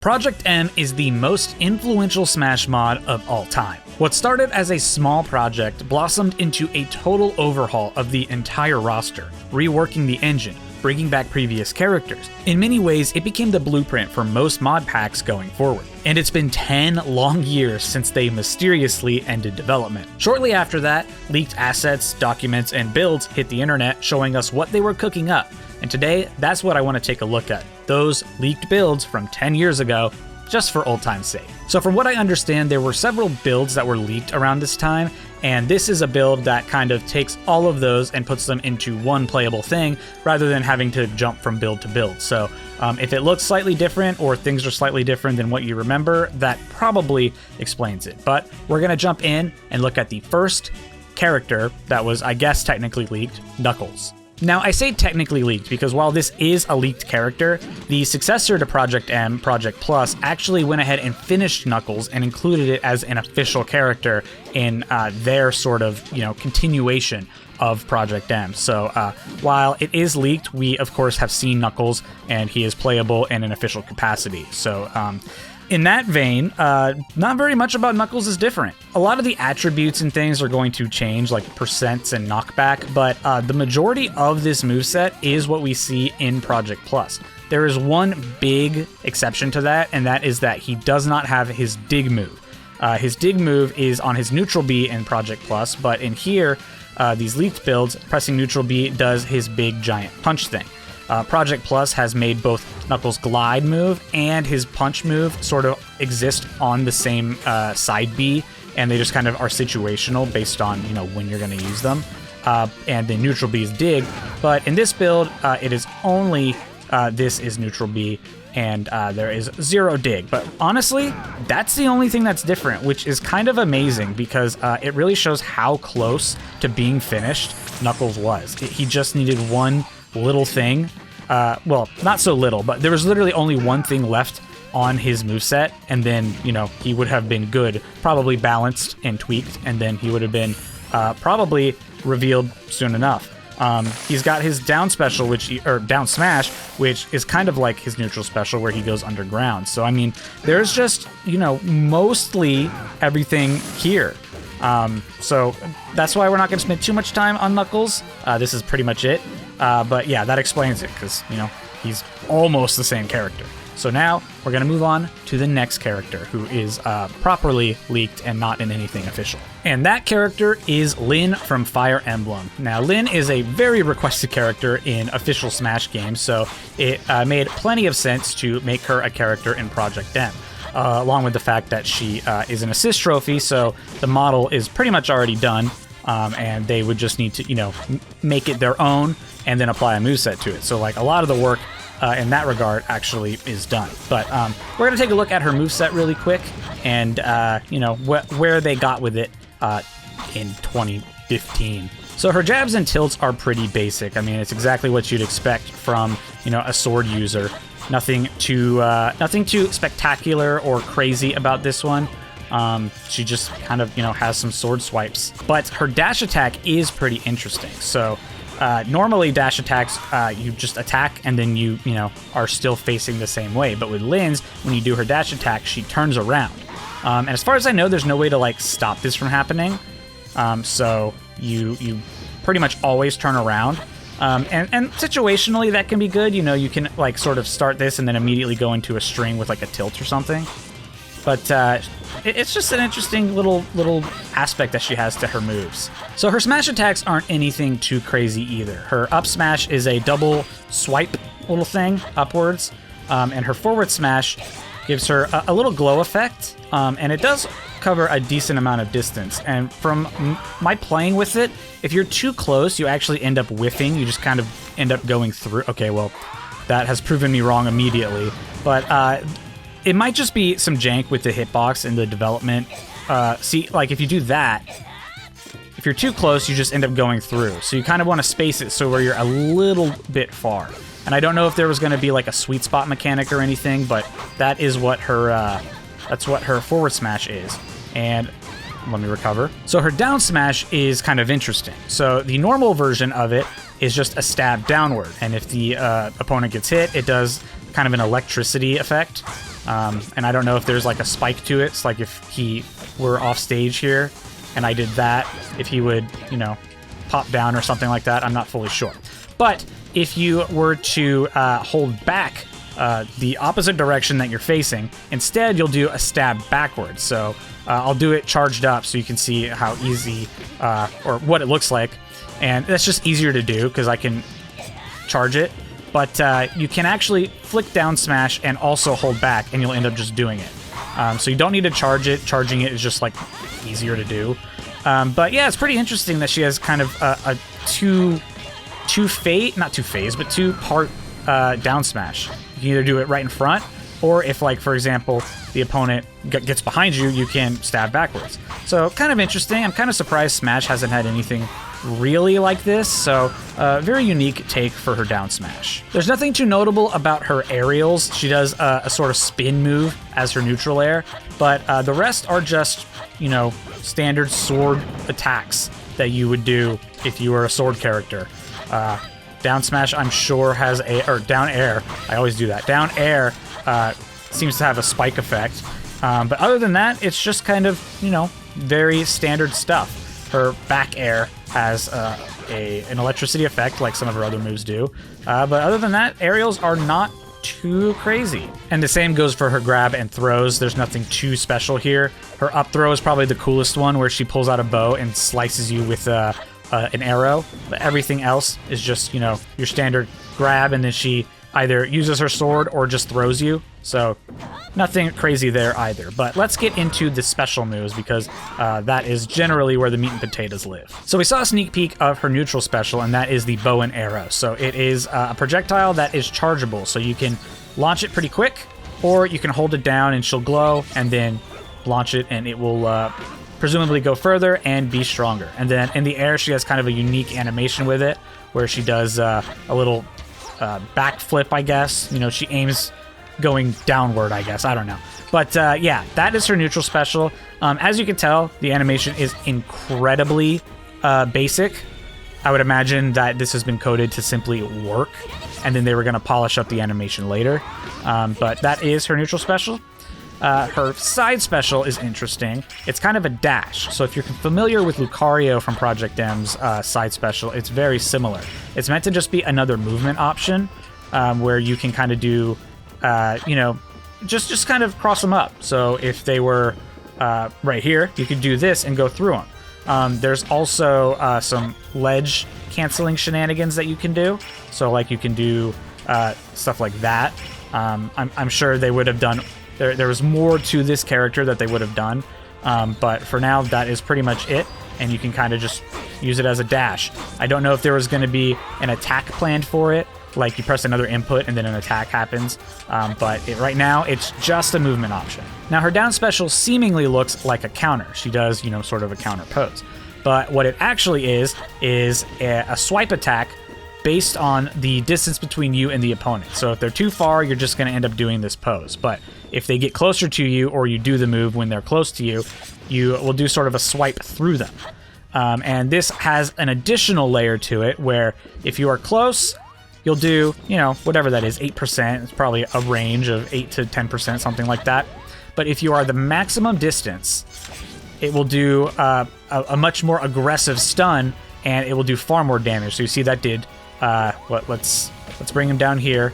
Project M is the most influential Smash mod of all time. What started as a small project blossomed into a total overhaul of the entire roster, reworking the engine, bringing back previous characters. In many ways, it became the blueprint for most mod packs going forward. And it's been 10 long years since they mysteriously ended development. Shortly after that, leaked assets, documents, and builds hit the internet showing us what they were cooking up. And today, that's what I want to take a look at. Those leaked builds from 10 years ago, just for old time's sake. So from what I understand, there were several builds that were leaked around this time, and this is a build that kind of takes all of those and puts them into one playable thing, rather than having to jump from build to build. So if it looks slightly different, or things are slightly different than what you remember, that probably explains it. But we're gonna jump in and look at the first character that was, I guess, technically leaked, Knuckles. Now, I say technically leaked because while this is a leaked character, the successor to Project M, Project Plus, actually went ahead and finished Knuckles and included it as an official character in their sort of, continuation of Project M. So while it is leaked, we of course have seen Knuckles and he is playable in an official capacity. So in that vein, not very much about Knuckles is different. A lot of the attributes and things are going to change, like percents and knockback, but the majority of this moveset is what we see in Project Plus. There is one big exception to that, and that is that he does not have his dig move. His dig move is on his neutral B in Project Plus, but in here, these leaked builds, pressing neutral B does his big giant punch thing. Project Plus has made both Knuckles' glide move and his punch move sort of exist on the same side B, and they just kind of are situational based on when you're going to use them. And the neutral B is dig, but in this build, it is only this is neutral B, and there is 0 dig. But honestly, that's the only thing that's different, which is kind of amazing because it really shows how close to being finished Knuckles was. He just needed one little thing. Well, not so little, but there was literally only one thing left on his moveset, and then, he would have been good, probably balanced and tweaked, and then he would have been probably revealed soon enough. He's got his down special, down smash, which is kind of like his neutral special where he goes underground. So, I mean, there's just, mostly everything here. So that's why we're not going to spend too much time on Knuckles. This is pretty much it. But yeah, that explains it because, he's almost the same character. So now we're going to move on to the next character who is properly leaked and not in anything official. And that character is Lynn from Fire Emblem. Now, Lynn is a very requested character in official Smash games, so it made plenty of sense to make her a character in Project M. Along with the fact that she is an assist trophy, so the model is pretty much already done, and they would just need to, make it their own and then apply a moveset to it. So, like, a lot of the work in that regard actually is done. But we're going to take a look at her moveset really quick and, where they got with it in 2015. So her jabs and tilts are pretty basic. I mean, it's exactly what you'd expect from, a sword user. Nothing too spectacular or crazy about this one. She just kind of, has some sword swipes. But her dash attack is pretty interesting. So normally dash attacks, you just attack and then you are still facing the same way. But with Lynn's, when you do her dash attack, she turns around. And as far as I know, there's no way to stop this from happening. So you pretty much always turn around. And situationally, that can be good. You can sort of start this and then immediately go into a string with a tilt or something. But it's just an interesting little aspect that she has to her moves. So her smash attacks aren't anything too crazy either. Her up smash is a double swipe little thing upwards, and her forward smash gives her a little glow effect, and it does cover a decent amount of distance. And from my playing with it, if you're too close, you actually end up whiffing. You just kind of end up going through. Okay, well, that has proven me wrong immediately. But it might just be some jank with the hitbox and the development. See, if you do that, if you're too close, you just end up going through. So you kind of want to space it so where you're a little bit far. And I don't know if there was going to be a sweet spot mechanic or anything, but that is what that's what her forward smash is. And let me recover. So her down smash is kind of interesting. So the normal version of it is just a stab downward. And if the opponent gets hit, it does kind of an electricity effect. And I don't know if there's like a spike to it. It's like if he were off stage here and I did that, if he would, you know, pop down or something like that. I'm not fully sure. But if you were to hold back the opposite direction that you're facing, instead you'll do a stab backwards. So I'll do it charged up so you can see how easy or what it looks like. And that's just easier to do because I can charge it. But you can actually flick down smash and also hold back, and you'll end up just doing it. So you don't need to charge it. Charging it is just like easier to do. But yeah, it's pretty interesting that she has kind of a two-part down smash. You can either do it right in front, or if, like, for example, the opponent gets behind you, you can stab backwards. So kind of interesting. I'm kind of surprised Smash hasn't had anything really like this, so very unique take for her down smash. There's nothing too notable about her aerials. She does a sort of spin move as her neutral air, but the rest are just, you know, standard sword attacks that you would do if you were a sword character. Down smash, I'm sure, has or down air. I always do that. Down air seems to have a spike effect. But other than that, it's just kind of, you know, very standard stuff. Her back air has an electricity effect like some of her other moves do. But other than that, aerials are not too crazy. And the same goes for her grab and throws. There's nothing too special here. Her up throw is probably the coolest one, where she pulls out a bow and slices you with an arrow. But everything else is just, you know, your standard grab, and then she either uses her sword or just throws you. So nothing crazy there either. But let's get into the special moves, because that is generally where the meat and potatoes live. So we saw a sneak peek of her neutral special, and that is the bow and arrow. So it is a projectile that is chargeable. So you can launch it pretty quick, or you can hold it down and she'll glow, and then launch it and it will presumably go further and be stronger. And then in the air, she has kind of a unique animation with it, where she does a little backflip, I guess. You know, she aims going downward, I guess. I don't know. But yeah, that is her neutral special. As you can tell, the animation is incredibly basic. I would imagine that this has been coded to simply work, and then they were going to polish up the animation later. But that is her neutral special. Her side special is interesting. It's kind of a dash. So if you're familiar with Lucario from Project M's side special, it's very similar. It's meant to just be another movement option, where you can kind of do, you know, just kind of cross them up. So if they were right here, you could do this and go through them. There's also some ledge canceling shenanigans that you can do. So like you can do stuff like that. I'm sure they would have done. There was more to this character that they would have done, but for now, that is pretty much it, and you can kind of just use it as a dash. I don't know if there was going to be an attack planned for it, like you press another input and then an attack happens, but right now, it's just a movement option. Now, her down special seemingly looks like a counter. She does, you know, sort of a counter pose, but what it actually is a swipe attack based on the distance between you and the opponent. So if they're too far, you're just going to end up doing this pose. But if they get closer to you, or you do the move when they're close to you, you will do sort of a swipe through them. And this has an additional layer to it, where if you are close, you'll do, you know, whatever that is, 8%. It's probably a range of 8 to 10%, something like that. But if you are the maximum distance, it will do a much more aggressive stun, and it will do far more damage. So you see that did... let's bring him down here.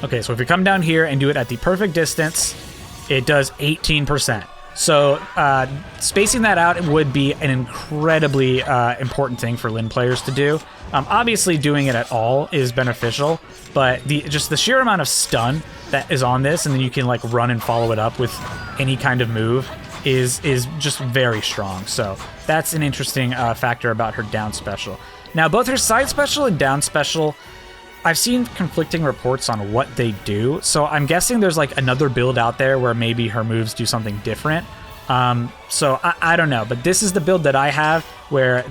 Okay, so if you come down here and do it at the perfect distance, it does 18%. So spacing that out would be an incredibly important thing for Lynn players to do. Obviously, doing it at all is beneficial, but just the sheer amount of stun that is on this, and then you can like run and follow it up with any kind of move, is just very strong. So that's an interesting factor about her down special. Now, both her side special and down special, I've seen conflicting reports on what they do, so I'm guessing there's like another build out there where maybe her moves do something different. So I don't know, but this is the build that I have, where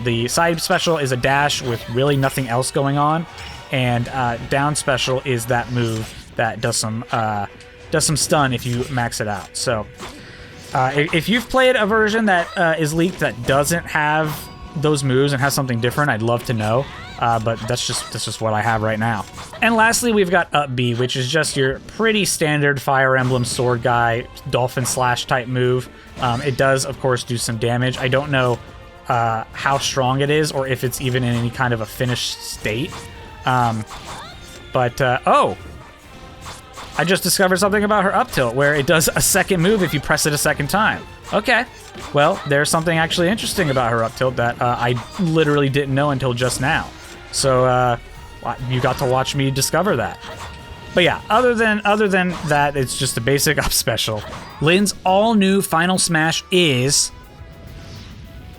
the side special is a dash with really nothing else going on, and down special is that move that does some stun if you max it out. So if you've played a version that is leaked that doesn't have those moves and has something different, I'd love to know. but that's just what I have right now. And lastly, we've got Up B, which is just your pretty standard Fire Emblem sword guy, dolphin slash type move. It does, of course, do some damage. I don't know how strong it is or if it's even in any kind of a finished state. Oh! I just discovered something about her up tilt, where it does a second move if you press it a second time. Okay. Well, there's something actually interesting about her up tilt that I literally didn't know until just now. So you got to watch me discover that. But yeah, other than that, it's just a basic up special. Lynn's all-new final smash is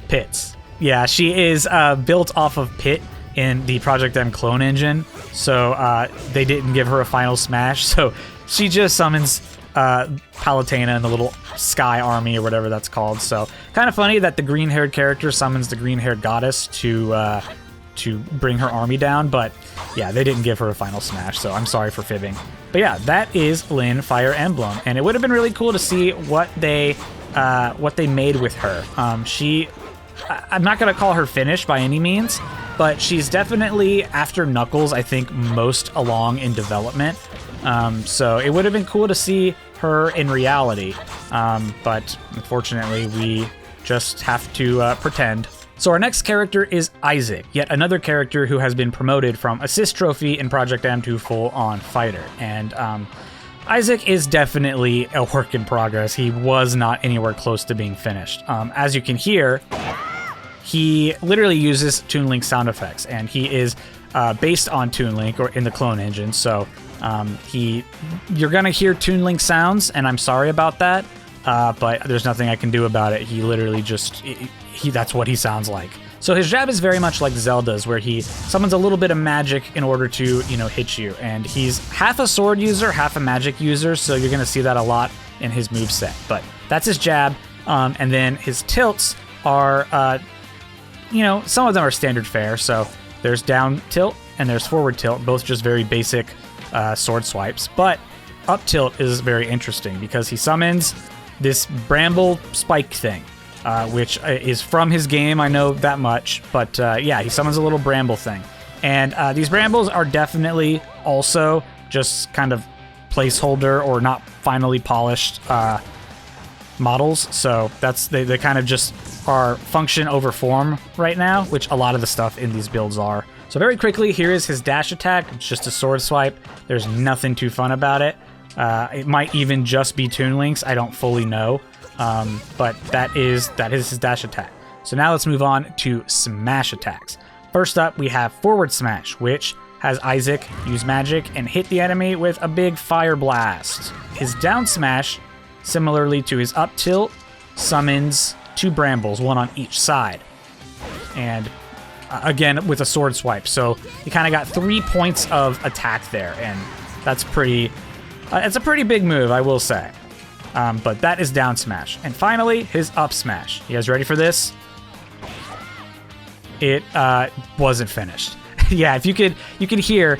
Pits. Yeah, she is built off of Pit in the Project M clone engine, so they didn't give her a final smash, so she just summons Palutena and the little sky army or whatever that's called. So kind of funny that the green-haired character summons the green-haired goddess to bring her army down, but yeah, they didn't give her a final smash, so I'm sorry for fibbing. But yeah, that is Lynn Fire Emblem, and it would have been really cool to see what they made with her. I'm not going to call her finished by any means, but she's definitely, after Knuckles, I think, most along in development. So it would have been cool to see her in reality, but unfortunately, we just have to pretend. So our next character is Isaac, yet another character who has been promoted from Assist Trophy in Project M to full-on fighter. And Isaac is definitely a work in progress. He was not anywhere close to being finished. As you can hear, he literally uses Toon Link sound effects, and he is based on Toon Link or in the clone engine. So you're gonna hear Toon Link sounds, and I'm sorry about that, but there's nothing I can do about it. He literally just that's what he sounds like. So his jab is very much like Zelda's, where he summons a little bit of magic in order to, hit you. And he's half a sword user, half a magic user, so you're gonna see that a lot in his moveset. But that's his jab, and then his tilts are, some of them are standard fare. So there's down tilt and there's forward tilt, both just very basic sword swipes. But up tilt is very interesting because he summons this bramble spike thing. Which is from his game, I know that much. But yeah, he summons a little bramble thing. And these brambles are definitely also just kind of placeholder or not finally polished models. So they kind of just are function over form right now, which a lot of the stuff in these builds are. So very quickly, here is his dash attack. It's just a sword swipe. There's nothing too fun about it. It might even just be Toon Links. I don't fully know. But that is his dash attack. So now let's move on to smash attacks. First up, we have forward smash, which has Isaac use magic and hit the enemy with a big fire blast. His down smash, similarly to his up tilt, summons two brambles, one on each side. And again, with a sword swipe. So you kind of got 3 points of attack there, and that's pretty, it's a pretty big move, I will say. But that is down smash. And finally, his up smash. You guys ready for this? It wasn't finished. Yeah, if you could hear,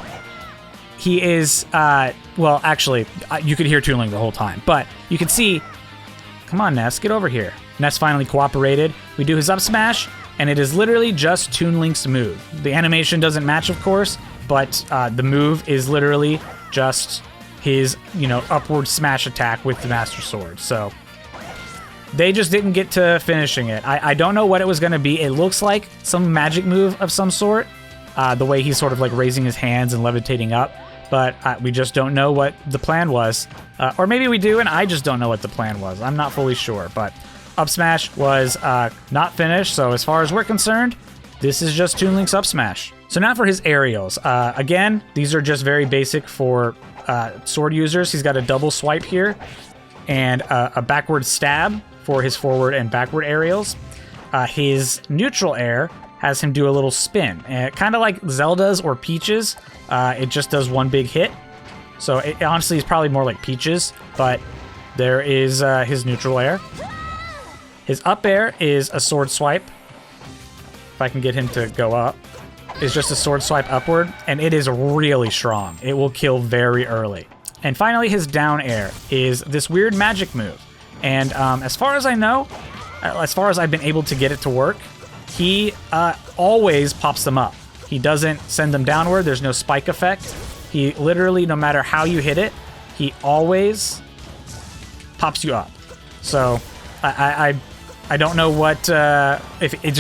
he is, well, actually, you could hear Toon Link the whole time. But you can see, come on, Ness, get over here. Ness finally cooperated. We do his up smash, and it is literally just Toon Link's move. The animation doesn't match, of course, but the move is literally just his, upward smash attack with the Master Sword. So they just didn't get to finishing it. I don't know what it was going to be. It looks like some magic move of some sort, the way he's sort of like raising his hands and levitating up, but we just don't know what the plan was. Or maybe we do, and I just don't know what the plan was. I'm not fully sure, but up smash was not finished, so as far as we're concerned, this is just Toon Link's up smash. So now for his aerials. Again, these are just very basic for sword users. He's got a double swipe here and a backward stab for his forward and backward aerials. His neutral air has him do a little spin, kind of like Zelda's or Peach's. It just does one big hit. So it honestly is probably more like Peach's, but there is his neutral air. His up air is a sword swipe. If I can get him to go up. Is just a sword swipe upward, and it is really strong. It will kill very early. And finally, his down air is this weird magic move. And as far as I know, as far as I've been able to get it to work, he always pops them up. he doesn't send them downward. There's no spike effect. He literally, no matter how you hit it, he always pops you up. So I don't know what if it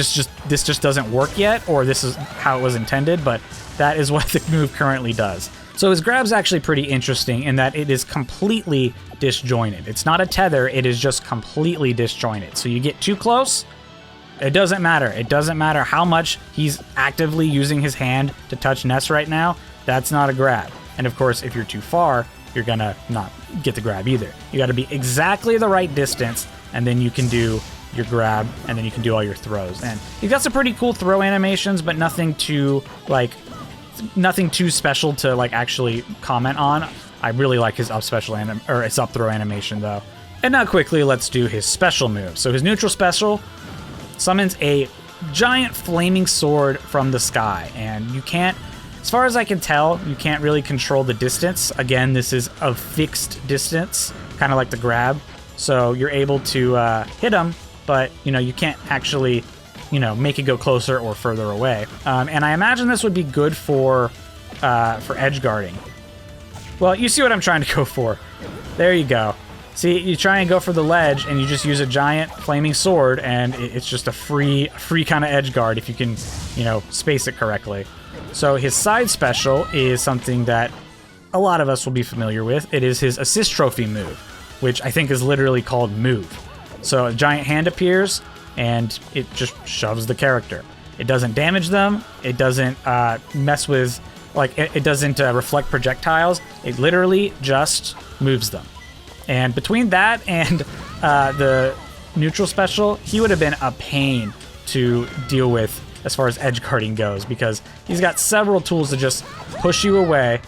this just doesn't work yet, or this is how it was intended, but that is what the move currently does. So his grab's actually pretty interesting in that it is completely disjointed. It's not a tether, it is just completely disjointed. So you get too close, it doesn't matter. It doesn't matter how much he's actively using his hand to touch Ness right now, that's not a grab. And of course, if you're too far, you're gonna not get the grab either. You gotta be exactly the right distance, and then you can do your grab, and then you can do all your throws. And he's got some pretty cool throw animations, but nothing too special to like actually comment on. I really like his up special his up throw animation though. And now quickly, let's do his special move. So his neutral special summons a giant flaming sword from the sky, and you can't, as far as I can tell, you can't really control the distance. Again, this is a fixed distance, kind of like the grab. So you're able to hit him, but you can't actually make it go closer or further away. And I imagine this would be good for edge guarding. Well, you see what I'm trying to go for. There you go. See, you try and go for the ledge, and you just use a giant flaming sword, and it's just a free kind of edge guard if you can, space it correctly. So his side special is something that a lot of us will be familiar with. It is his assist trophy move, which I think is literally called move. So a giant hand appears, and it just shoves the character. It doesn't damage them. It doesn't mess with, it doesn't reflect projectiles. It literally just moves them. And between that and the neutral special, he would have been a pain to deal with as far as edge guarding goes, because he's got several tools to just push you away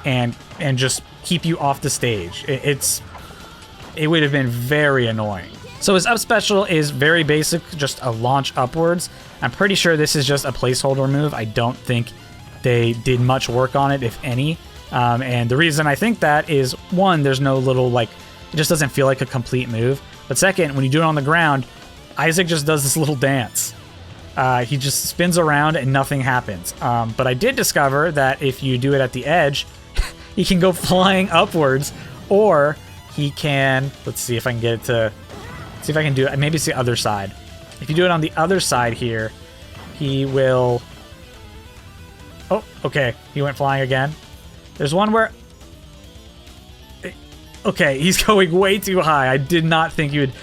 and just keep you off the stage. It would have been very annoying. So his up special is very basic, just a launch upwards. I'm pretty sure this is just a placeholder move. I don't think they did much work on it, if any. And the reason I think that is, one, there's no little, it just doesn't feel like a complete move. But second, when you do it on the ground, Isaac just does this little dance. He just spins around and nothing happens. But I did discover that if you do it at the edge, he can go flying upwards, or he can, let's see if I can get it to, see if I can do it, maybe it's the other side. If you do it on the other side here, he will, oh, okay, he went flying again. There's one where, okay, he's going way too high. I did not think you would,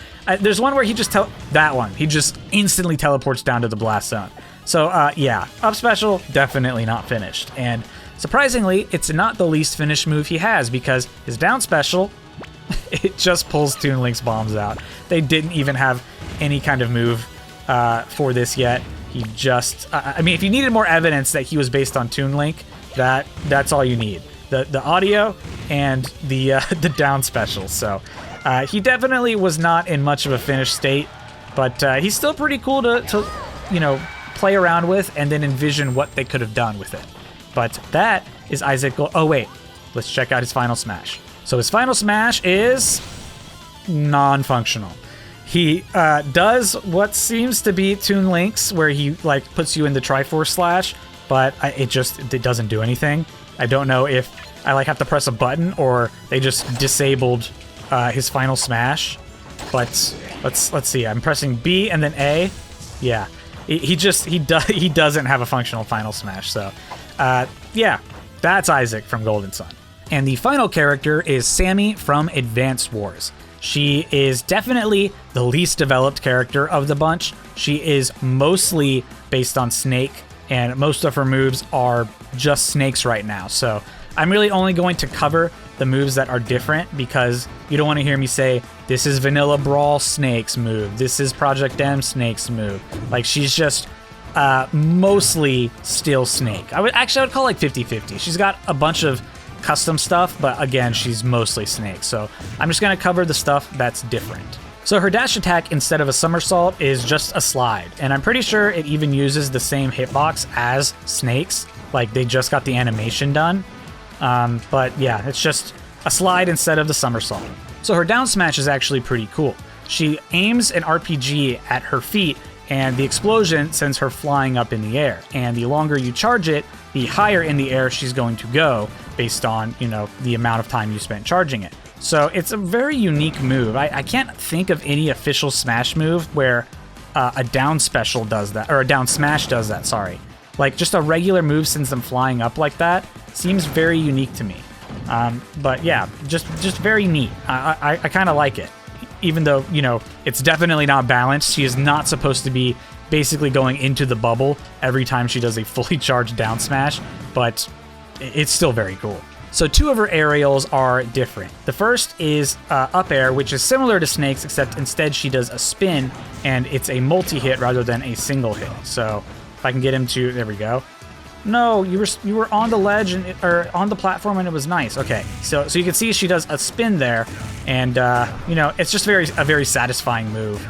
there's one where he just, that one, he just instantly teleports down to the blast zone. So, yeah, up special, definitely not finished. And surprisingly, it's not the least finished move he has, because his down special, it just pulls Toon Link's bombs out. They didn't even have any kind of move for this yet. He just, I mean, if you needed more evidence that he was based on Toon Link, that's all you need. The audio and the down special. So he definitely was not in much of a finished state, but he's still pretty cool to play around with and then envision what they could have done with it. But that is Isaac. Oh wait, let's check out his final smash. So his final smash is non-functional. He does what seems to be Toon Link's, where he puts you in the Triforce Slash, but it doesn't do anything. I don't know if I have to press a button or they just disabled his final smash. But let's see. I'm pressing B and then A. Yeah, he doesn't have a functional final smash. So yeah, that's Isaac from Golden Sun. And the final character is Sammy from Advanced Wars. She is definitely the least developed character of the bunch. She is mostly based on Snake, and most of her moves are just Snake's right now. So I'm really only going to cover the moves that are different, because you don't want to hear me say, this is Vanilla Brawl Snake's move, this is Project M Snake's move. She's just mostly still Snake. I would call 50-50. She's got a bunch of custom stuff, but again, she's mostly Snake. So I'm just going to cover the stuff that's different. So her dash attack, instead of a somersault, is just a slide. And I'm pretty sure it even uses the same hitbox as Snake's. They just got the animation done. But yeah, it's just a slide instead of the somersault. So her down smash is actually pretty cool. She aims an RPG at her feet and the explosion sends her flying up in the air. And the longer you charge it, the higher in the air she's going to go based on, the amount of time you spent charging it. So it's a very unique move. I can't think of any official Smash move where a down special does that, or a down smash does that, sorry. Like, just a regular move sends them flying up like that seems very unique to me. But yeah, just very neat. I kind of like it. Even though, it's definitely not balanced. She is not supposed to be basically going into the bubble every time she does a fully charged down smash, but it's still very cool. So 2 of her aerials are different. The first is up air, which is similar to Snake's, except instead she does a spin, and it's a multi-hit rather than a single hit. So if I can get him to, there we go. No, you were on the ledge or on the platform, and it was nice. Okay, so you can see she does a spin there, and it's just a very satisfying move.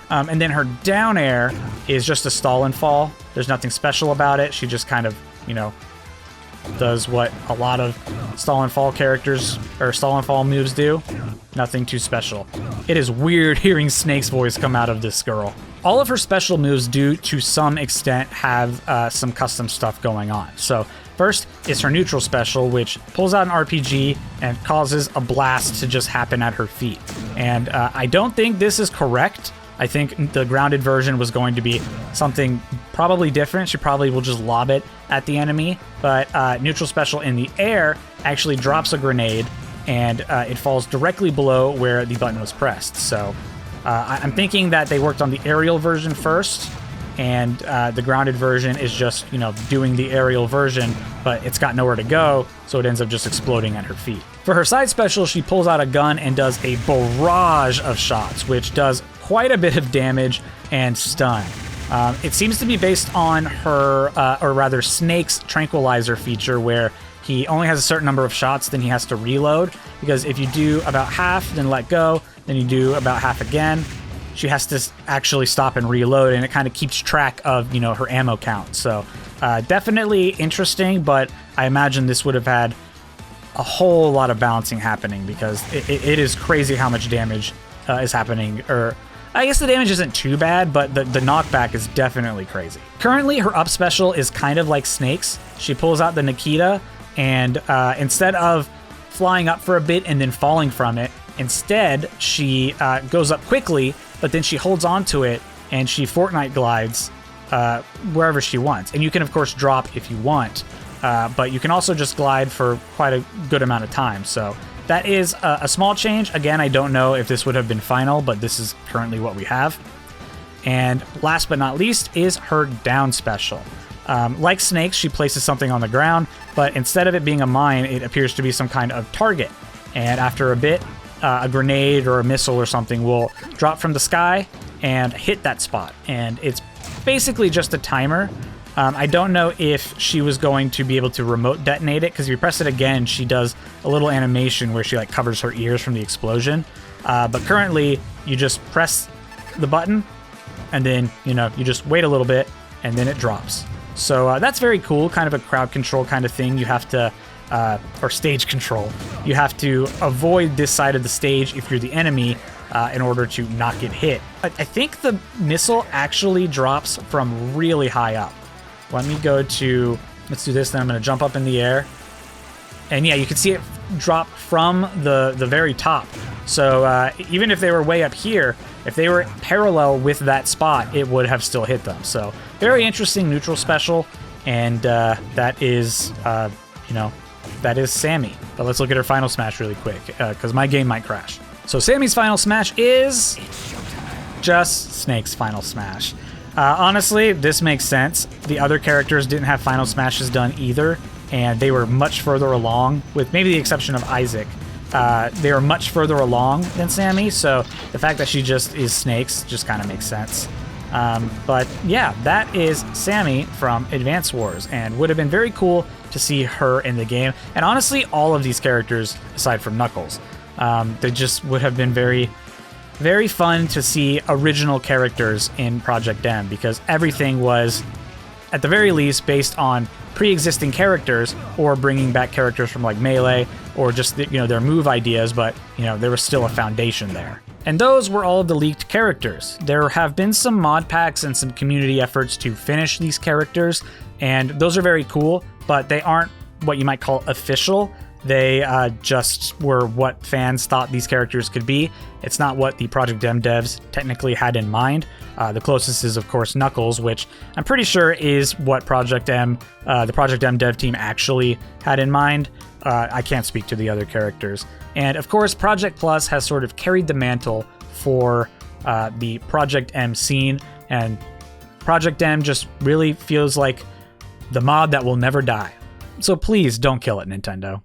And then her down air is just a stall and fall. There's nothing special about it. She just kind of, does what a lot of stall and fall characters or stall and fall moves do. Nothing too special. It is weird hearing Snake's voice come out of this girl. All of her special moves do, to some extent, have some custom stuff going on. So first is her neutral special, which pulls out an RPG and causes a blast to just happen at her feet. And I don't think this is correct. I think the grounded version was going to be something probably different. She probably will just lob it at the enemy. But neutral special in the air actually drops a grenade, and it falls directly below where the button was pressed. So I'm thinking that they worked on the aerial version first, and the grounded version is just, doing the aerial version, but it's got nowhere to go, so it ends up just exploding at her feet. For her side special, she pulls out a gun and does a barrage of shots, which does quite a bit of damage and stun. It seems to be based on her, or rather Snake's tranquilizer feature, where he only has a certain number of shots, then he has to reload, because if you do about half, then let go, then you do about half again, she has to actually stop and reload, and it kind of keeps track of, her ammo count. So definitely interesting, but I imagine this would have had a whole lot of balancing happening, because it is crazy how much damage is happening, or I guess the damage isn't too bad, but the knockback is definitely crazy. Currently, her up special is kind of like Snake's. She pulls out the Nikita, and instead of flying up for a bit and then falling from it, instead she goes up quickly, but then she holds on to it, and she Fortnite glides wherever she wants. And you can, of course, drop if you want, but you can also just glide for quite a good amount of time. So that is a small change. Again, I don't know if this would have been final, but this is currently what we have. And last but not least is her down special. Like Snake, she places something on the ground, but instead of it being a mine, it appears to be some kind of target. And after a bit, a grenade or a missile or something will drop from the sky and hit that spot. And it's basically just a timer. I don't know if she was going to be able to remote detonate it, because if you press it again, she does a little animation where she covers her ears from the explosion. But currently, you just press the button, and then you just wait a little bit, and then it drops. So that's very cool, kind of a crowd control kind of thing. You have to, or stage control. You have to avoid this side of the stage if you're the enemy, in order to not get hit. I think the missile actually drops from really high up. Let me go to, let's do this, then I'm going to jump up in the air. And yeah, you can see it drop from the very top. So even if they were way up here, if they were parallel with that spot, it would have still hit them. So very interesting neutral special. And that is, that is Sammy. But let's look at her final smash really quick, because my game might crash. So Sammy's final smash is just Snake's final smash. Honestly, this makes sense. The other characters didn't have final smashes done either, and they were much further along, with maybe the exception of Isaac. They were much further along than Sammy, so the fact that she just is Snake's just kind of makes sense. But yeah, that is Sammy from Advance Wars, and would have been very cool to see her in the game. And honestly, all of these characters, aside from Knuckles, they just would have been very, very fun to see original characters in Project M, because everything was, at the very least, based on pre-existing characters, or bringing back characters from like Melee or just their move ideas, but there was still a foundation there. And those were all of the leaked characters. There have been some mod packs and some community efforts to finish these characters, and those are very cool, but they aren't what you might call official. They just were what fans thought these characters could be. It's not what the Project M devs technically had in mind. The closest is, of course, Knuckles, which I'm pretty sure is what the Project M dev team actually had in mind. I can't speak to the other characters. And of course, Project Plus has sort of carried the mantle for the Project M scene, and Project M just really feels like the mod that will never die. So please don't kill it, Nintendo.